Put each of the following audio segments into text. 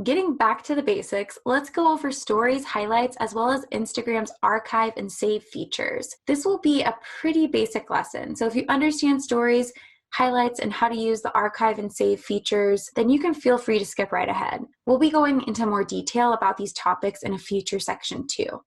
Getting back to the basics, let's go over stories, highlights, as well as Instagram's archive and save features. This will be a pretty basic lesson. So if you understand stories, highlights, and how to use the archive and save features, then you can feel free to skip right ahead. We'll be going into more detail about these topics in a future section too.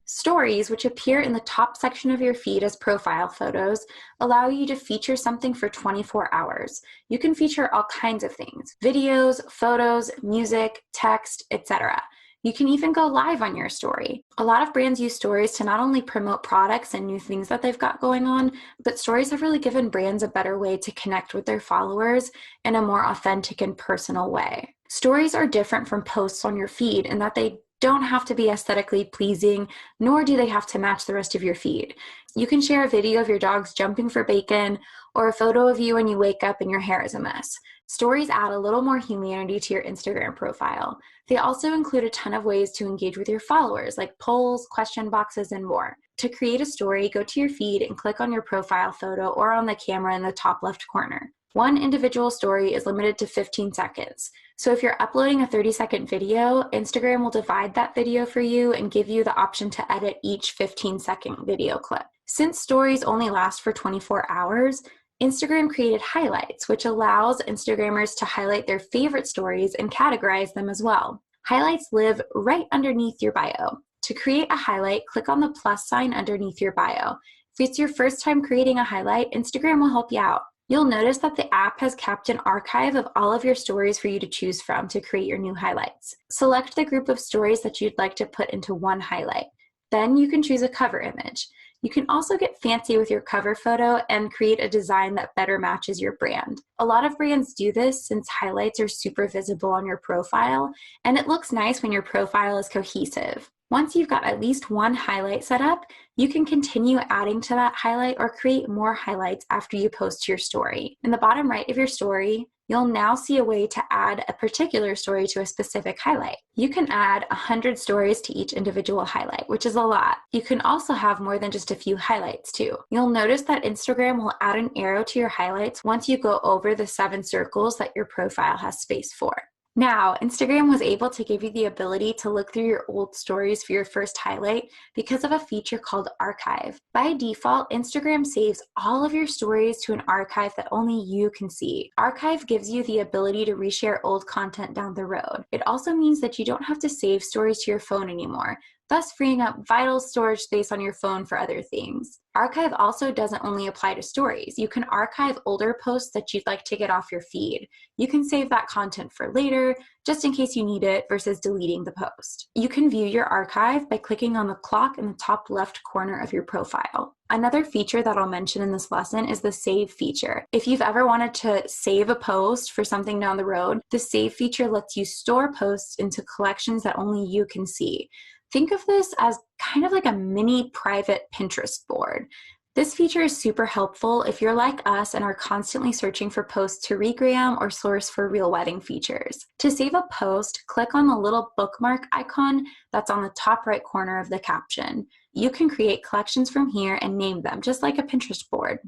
Stories, which appear in the top section of your feed as profile photos, allow you to feature something for 24 hours. You can feature all kinds of things: videos, photos, music, text, etc. You can even go live on your story. A lot of brands use stories to not only promote products and new things that they've got going on, but stories have really given brands a better way to connect with their followers in a more authentic and personal way. Stories are different from posts on your feed in that they don't have to be aesthetically pleasing, nor do they have to match the rest of your feed. You can share a video of your dogs jumping for bacon or a photo of you when you wake up and your hair is a mess. Stories add a little more humanity to your Instagram profile. They also include a ton of ways to engage with your followers, like polls, question boxes, and more. To create a story, go to your feed and click on your profile photo or on the camera in the top left corner. One individual story is limited to 15 seconds. So if you're uploading a 30-second video, Instagram will divide that video for you and give you the option to edit each 15-second video clip. Since stories only last for 24 hours, Instagram created highlights, which allows Instagrammers to highlight their favorite stories and categorize them as well. Highlights live right underneath your bio. To create a highlight, click on the plus sign underneath your bio. If it's your first time creating a highlight, Instagram will help you out. You'll notice that the app has kept an archive of all of your stories for you to choose from to create your new highlights. Select the group of stories that you'd like to put into one highlight. Then you can choose a cover image. You can also get fancy with your cover photo and create a design that better matches your brand. A lot of brands do this since highlights are super visible on your profile, and it looks nice when your profile is cohesive. Once you've got at least one highlight set up, you can continue adding to that highlight or create more highlights after you post your story. In the bottom right of your story, you'll now see a way to add a particular story to a specific highlight. You can add 100 stories to each individual highlight, which is a lot. You can also have more than just a few highlights too. You'll notice that Instagram will add an arrow to your highlights once you go over the 7 circles that your profile has space for. Now, Instagram was able to give you the ability to look through your old stories for your first highlight because of a feature called Archive. By default, Instagram saves all of your stories to an archive that only you can see. Archive gives you the ability to reshare old content down the road. It also means that you don't have to save stories to your phone anymore, thus freeing up vital storage space on your phone for other things. Archive also doesn't only apply to stories. You can archive older posts that you'd like to get off your feed. You can save that content for later, just in case you need it, versus deleting the post. You can view your archive by clicking on the clock in the top left corner of your profile. Another feature that I'll mention in this lesson is the save feature. If you've ever wanted to save a post for something down the road, the save feature lets you store posts into collections that only you can see. Think of this as kind of like a mini private Pinterest board. This feature is super helpful if you're like us and are constantly searching for posts to regram or source for real wedding features. To save a post, click on the little bookmark icon that's on the top right corner of the caption. You can create collections from here and name them, just like a Pinterest board.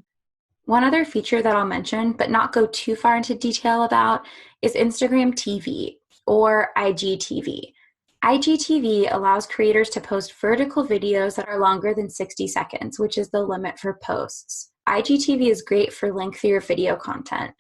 One other feature that I'll mention, but not go too far into detail about, is Instagram TV or IGTV. IGTV allows creators to post vertical videos that are longer than 60 seconds, which is the limit for posts. IGTV is great for lengthier video content.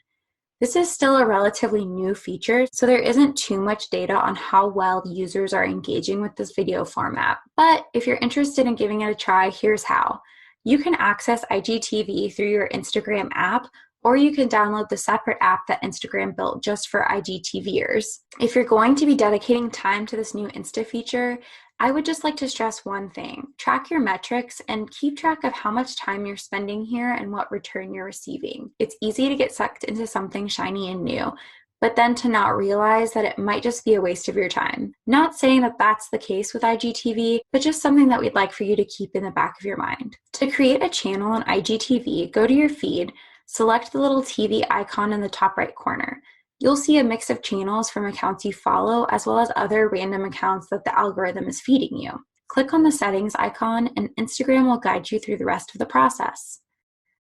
This is still a relatively new feature, so there isn't too much data on how well users are engaging with this video format. But if you're interested in giving it a try, here's how. You can access IGTV through your Instagram app, or you can download the separate app that Instagram built just for IGTVers. If you're going to be dedicating time to this new Insta feature, I would just like to stress one thing. Track your metrics and keep track of how much time you're spending here and what return you're receiving. It's easy to get sucked into something shiny and new, but then to not realize that it might just be a waste of your time. Not saying that that's the case with IGTV, but just something that we'd like for you to keep in the back of your mind. To create a channel on IGTV, go to your feed, select the little TV icon in the top right corner. You'll see a mix of channels from accounts you follow as well as other random accounts that the algorithm is feeding you. Click on the settings icon and Instagram will guide you through the rest of the process.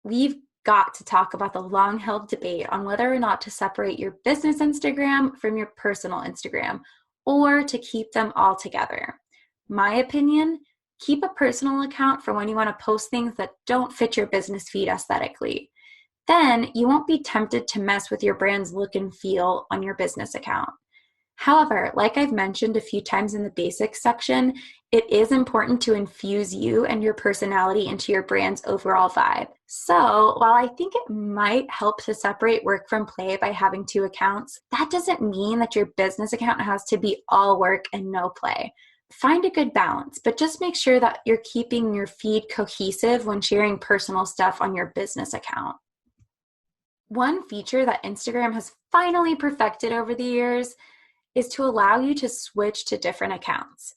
We've got to talk about the long-held debate on whether or not to separate your business Instagram from your personal Instagram, or to keep them all together. My opinion, keep a personal account for when you want to post things that don't fit your business feed aesthetically. Then you won't be tempted to mess with your brand's look and feel on your business account. However, like I've mentioned a few times in the basics section, it is important to infuse you and your personality into your brand's overall vibe. So while I think it might help to separate work from play by having two accounts, that doesn't mean that your business account has to be all work and no play. Find a good balance, but just make sure that you're keeping your feed cohesive when sharing personal stuff on your business account. One feature that Instagram has finally perfected over the years is to allow you to switch to different accounts.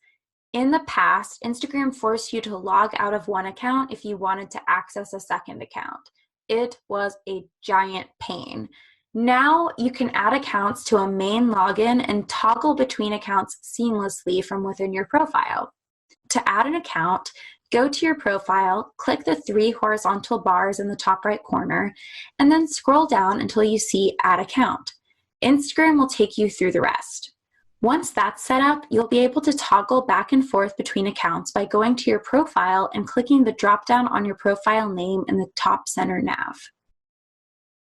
In the past, Instagram forced you to log out of one account if you wanted to access a second account. It was a giant pain. Now you can add accounts to a main login and toggle between accounts seamlessly from within your profile. To add an account, go to your profile, click the 3 horizontal bars in the top right corner, and then scroll down until you see Add Account. Instagram will take you through the rest. Once that's set up, you'll be able to toggle back and forth between accounts by going to your profile and clicking the drop-down on your profile name in the top center nav.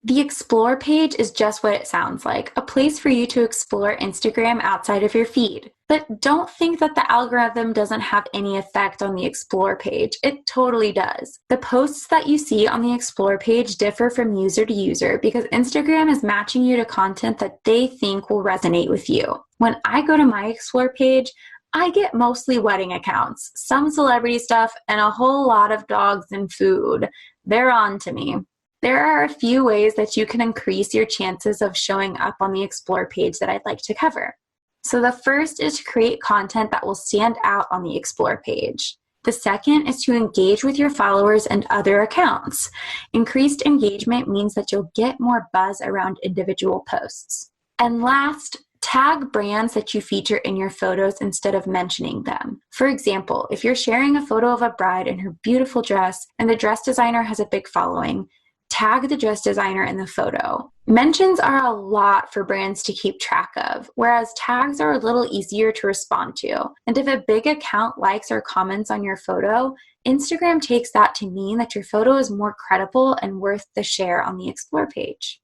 The Explore page is just what it sounds like, a place for you to explore Instagram outside of your feed. But don't think that the algorithm doesn't have any effect on the Explore page. It totally does. The posts that you see on the Explore page differ from user to user because Instagram is matching you to content that they think will resonate with you. When I go to my Explore page, I get mostly wedding accounts, some celebrity stuff, and a whole lot of dogs and food. They're on to me. There are a few ways that you can increase your chances of showing up on the Explore page that I'd like to cover. So the first is to create content that will stand out on the Explore page. The second is to engage with your followers and other accounts. Increased engagement means that you'll get more buzz around individual posts. And last, tag brands that you feature in your photos instead of mentioning them. For example, if you're sharing a photo of a bride in her beautiful dress and the dress designer has a big following, tag the dress designer in the photo. Mentions are a lot for brands to keep track of, whereas tags are a little easier to respond to. And if a big account likes or comments on your photo, Instagram takes that to mean that your photo is more credible and worth the share on the Explore page.